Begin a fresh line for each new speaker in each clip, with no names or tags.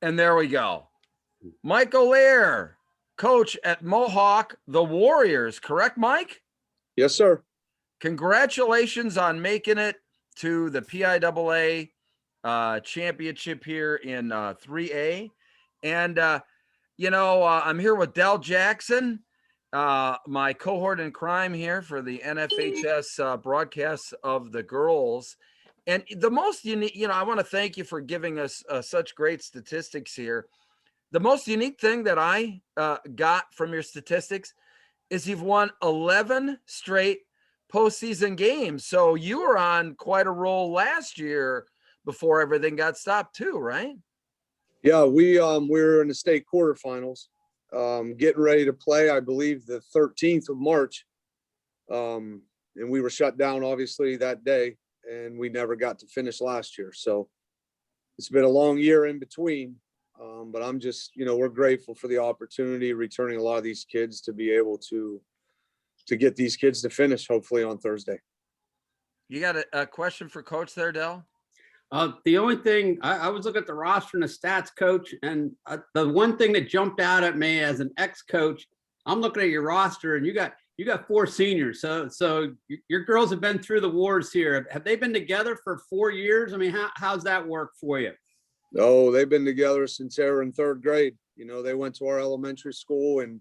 And there we go. Michael Lair, coach at Mohawk, the Warriors, correct, Mike?
Yes, sir.
Congratulations on making it to the PIAA championship here in 3A. And, I'm here with Dell Jackson, my cohort in crime here for the NFHS broadcasts of the girls. And the most unique, I want to thank you for giving us such great statistics here. The most unique thing that I got from your statistics is you've won 11 straight postseason games. So you were on quite a roll last year before everything got stopped too, right?
Yeah, we were in the state quarterfinals, getting ready to play, I believe, the 13th of March. And we were shut down obviously that day, and we never got to finish last year. So it's been a long year in between. But I'm just, we're grateful for the opportunity, returning a lot of these kids to be able to get these kids to finish hopefully on Thursday.
You got a question for Coach there, Dell?
The only thing I was looking at the roster and the stats, Coach, and the one thing that jumped out at me as an ex-coach, I'm looking at your roster, and you got 4 seniors. So your girls have been through the wars here. Have they been together for 4 years? I mean, how's that work for you?
Oh, they've been together since they were in 3rd grade. They went to our elementary school, and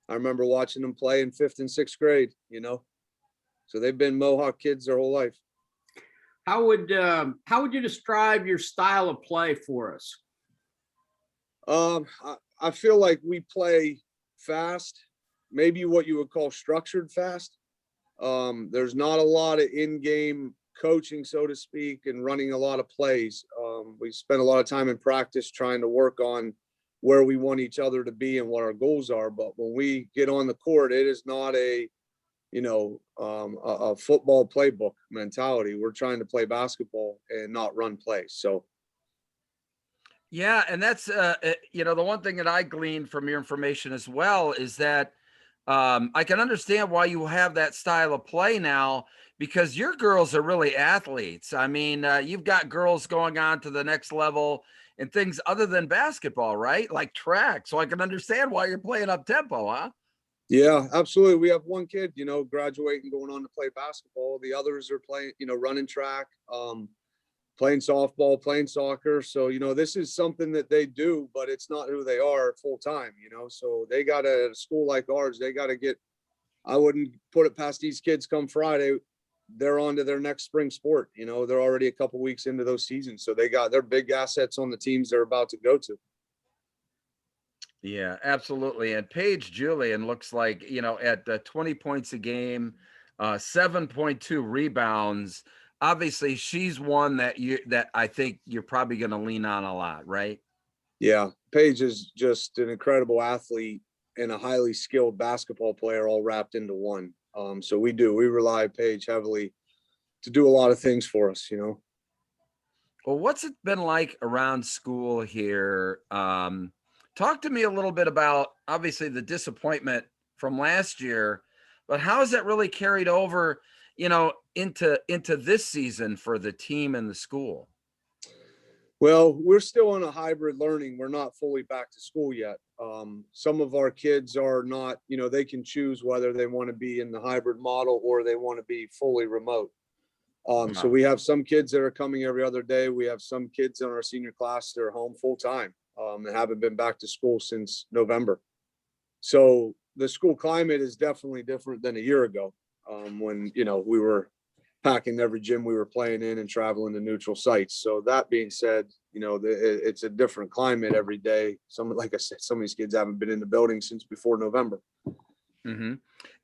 I remember watching them play in 5th and 6th grade. So they've been Mohawk kids their whole life.
How would you describe your style of play for us?
I feel like we play fast, maybe what you would call structured fast. There's not a lot of in-game coaching, so to speak, and running a lot of plays. We spend a lot of time in practice trying to work on where we want each other to be and what our goals are. But when we get on the court, it is not a football playbook mentality. We're trying to play basketball and not run plays. So.
Yeah. And that's, the one thing that I gleaned from your information as well is that I can understand why you have that style of play now, because your girls are really athletes. I mean, you've got girls going on to the next level and things other than basketball, right? Like track. So I can understand why you're playing up tempo, huh?
Yeah, absolutely. We have one kid, graduating, going on to play basketball. The others are playing, running track, playing softball, playing soccer. So, this is something that they do, but it's not who they are full time, so they got to, at a school like ours, they got to get, I wouldn't put it past these kids come Friday, they're on to their next spring sport. They're already a couple weeks into those seasons. So they got their big assets on the teams they're about to go to.
Yeah, absolutely. And Paige Julian looks like, at 20 points a game, 7.2 rebounds. Obviously, she's one that I think you're probably going to lean on a lot, right?
Yeah, Paige is just an incredible athlete and a highly skilled basketball player all wrapped into one. So we rely on Paige heavily to do a lot of things for us,
Well, what's it been like around school here? Talk to me a little bit about, obviously, the disappointment from last year, but how has that really carried over, into this season for the team and the school?
Well, we're still on a hybrid learning. We're not fully back to school yet. Some of our kids are not, they can choose whether they want to be in the hybrid model or they want to be fully remote. So we have some kids that are coming every other day. We have some kids in our senior class that are home full time and haven't been back to school since November. So the school climate is definitely different than a year ago when, we were packing every gym we were playing in and traveling to neutral sites. So that being said, it's a different climate every day. Like I said, some of these kids haven't been in the building since before November.
Mm-hmm.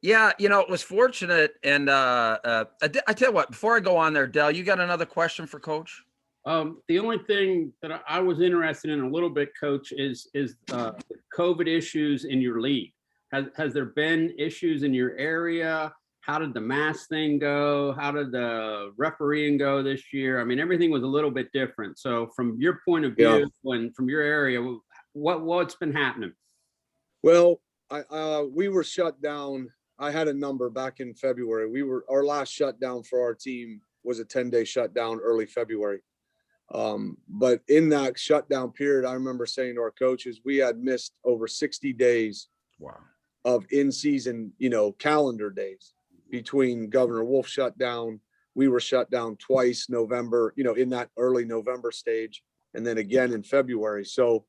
Yeah, it was fortunate. And I tell you what, before I go on there, Dell, you got another question for Coach?
The only thing that I was interested in a little bit, Coach, is the COVID issues in your league. Has there been issues in your area? How did the mask thing go? How did the refereeing go this year? I mean, everything was a little bit different. So from your point of view and from your area, what's been happening?
Well, we were shut down. I had a number back in February. Our last shutdown for our team was a 10-day shutdown early February. But in that shutdown period, I remember saying to our coaches, we had missed over 60 days
Wow.
of in-season, calendar days between Governor Wolf shutdown. We were shut down twice November, in that early November stage, and then again in February. So,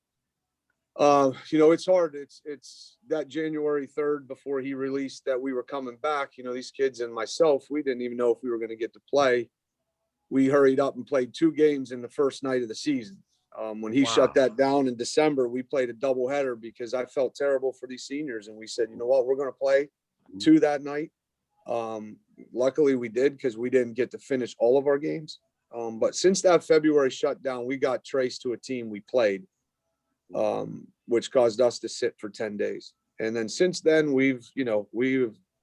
it's hard. It's that January 3rd before he released that we were coming back. These kids and myself, we didn't even know if we were going to get to play. We hurried up and played 2 games in the first night of the season. When he shut that down in December, we played a doubleheader because I felt terrible for these seniors. And we said, you know what, we're going to play 2 that night. Luckily we did, because we didn't get to finish all of our games. But since that February shutdown, we got traced to a team we played, which caused us to sit for 10 days. And then since then, we've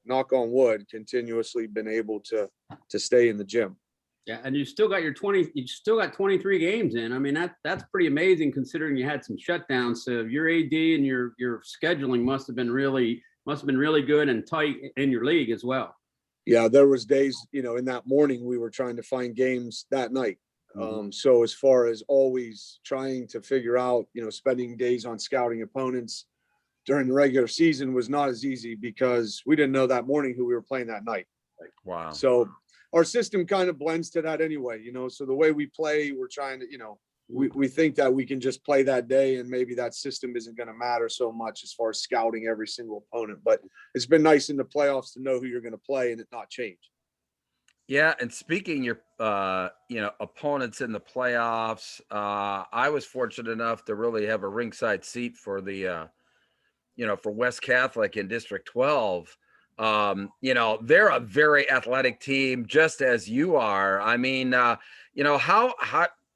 knock on wood, continuously been able to stay in the gym.
Yeah, and you still got 23 games in. I mean, that's pretty amazing considering you had some shutdowns. So your AD and your scheduling must have been really good and tight in your league as well.
Yeah, there was days, in that morning we were trying to find games that night. So as far as always trying to figure out, spending days on scouting opponents during the regular season was not as easy because we didn't know that morning who we were playing that night.
Wow.
So our system kind of blends to that anyway, so the way we play, we're trying to, we think that we can just play that day and maybe that system isn't going to matter so much as far as scouting every single opponent. But it's been nice in the playoffs to know who you're going to play and it not change.
Yeah, and speaking your opponents in the playoffs, I was fortunate enough to really have a ringside seat for the for West Catholic in District 12. They're a very athletic team, just as you are. I mean, how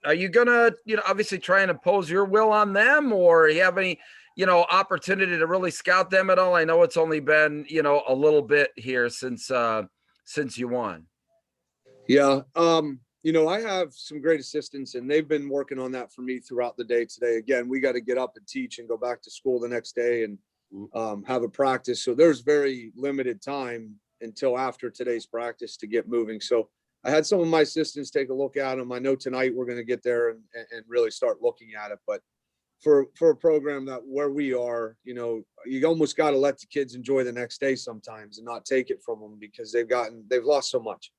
are you gonna, obviously try and impose your will on them, or you have any, opportunity to really scout them at all? I know it's only been, a little bit here since you won.
Yeah. I have some great assistants and they've been working on that for me throughout the day today. Again, we got to get up and teach and go back to school the next day and have a practice. So there's very limited time until after today's practice to get moving. So I had some of my assistants take a look at them. I know tonight we're going to get there and really start looking at it. But for a program that where we are, you almost got to let the kids enjoy the next day sometimes and not take it from them because they've lost so much.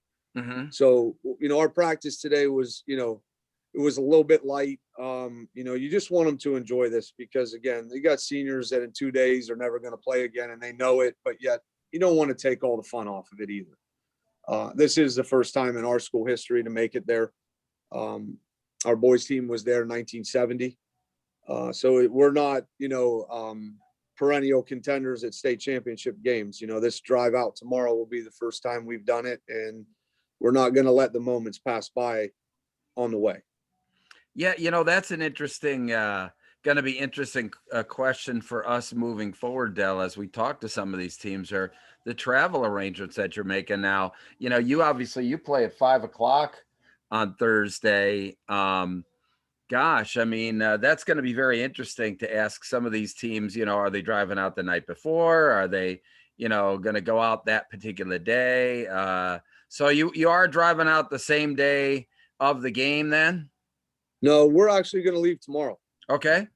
So, our practice today was, it was a little bit light. You just want them to enjoy this because again, you got seniors that in 2 days are never going to play again and they know it, but yet you don't want to take all the fun off of it either. This is the first time in our school history to make it there. Our boys team was there in 1970. So we're not, perennial contenders at state championship games. This drive out tomorrow will be the first time we've done it, and we're not going to let the moments pass by on the way.
Yeah, that's an interesting, going to be interesting question for us moving forward, Dell, as we talk to some of these teams, or the travel arrangements that you're making now. You play at 5:00 on Thursday. Gosh, I mean, that's going to be very interesting to ask some of these teams, are they driving out the night before? Are they, going to go out that particular day? So you are driving out the same day of the game then?
No, we're actually going to leave tomorrow.
Okay.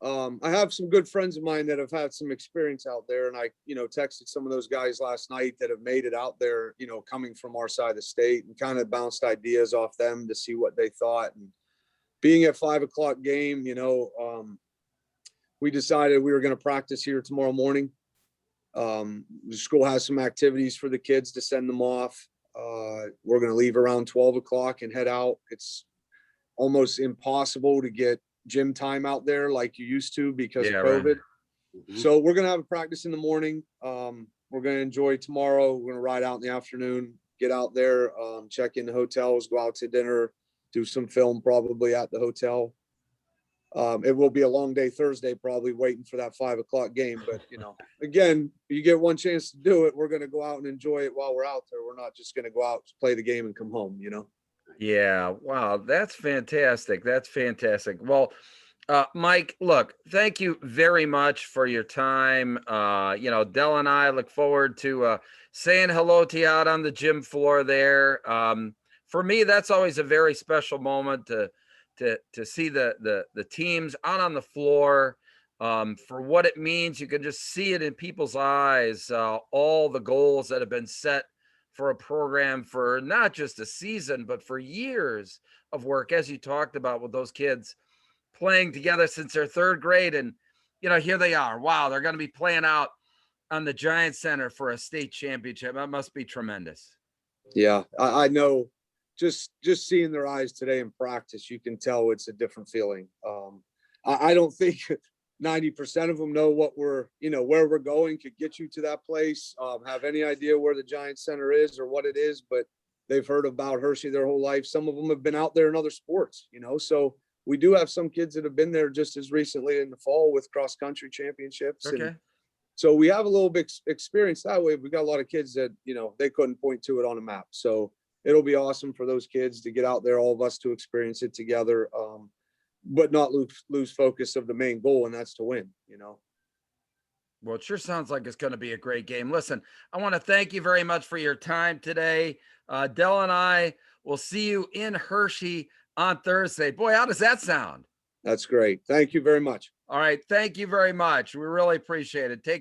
I have some good friends of mine that have had some experience out there. And I, texted some of those guys last night that have made it out there, coming from our side of the state, and kind of bounced ideas off them to see what they thought. And being at 5:00 game, we decided we were going to practice here tomorrow morning. The school has some activities for the kids to send them off. We're going to leave around 12:00 and head out. It's almost impossible to get gym time out there like you used to because of COVID. Right. So we're going to have a practice in the morning. We're going to enjoy tomorrow. We're going to ride out in the afternoon, get out there, check in the hotels, go out to dinner, do some film probably at the hotel. It will be a long day Thursday, probably waiting for that 5:00 game. But, again, you get one chance to do it. We're going to go out and enjoy it while we're out there. We're not just going to go out, play the game and come home,
Yeah. Wow. That's fantastic. That's fantastic. Well, Mike, look, thank you very much for your time. Dell and I look forward to saying hello to you out on the gym floor there. For me, that's always a very special moment to to see the teams out on the floor, for what it means. You can just see it in people's eyes, all the goals that have been set for a program for not just a season, but for years of work, as you talked about, with those kids playing together since their third grade. And, here they are. Wow, they're going to be playing out on the Giant Center for a state championship. That must be tremendous.
Yeah, I know. Just seeing their eyes today in practice, you can tell it's a different feeling. I don't think 90% of them know what where we're going, could get you to that place, have any idea where the Giant Center is or what it is, but they've heard about Hershey their whole life. Some of them have been out there in other sports, so we do have some kids that have been there just as recently in the fall with cross country championships.
Okay.
And so we have a little bit experience that way. We got a lot of kids that, they couldn't point to it on a map. So it'll be awesome for those kids to get out there, all of us to experience it together, but not lose focus of the main goal, and that's to win.
Well, it sure sounds like it's going to be a great game. Listen, I want to thank you very much for your time today. Dell and I will see you in Hershey on Thursday. Boy, how does that sound?
That's great. Thank you very much.
All right. Thank you very much. We really appreciate it. Take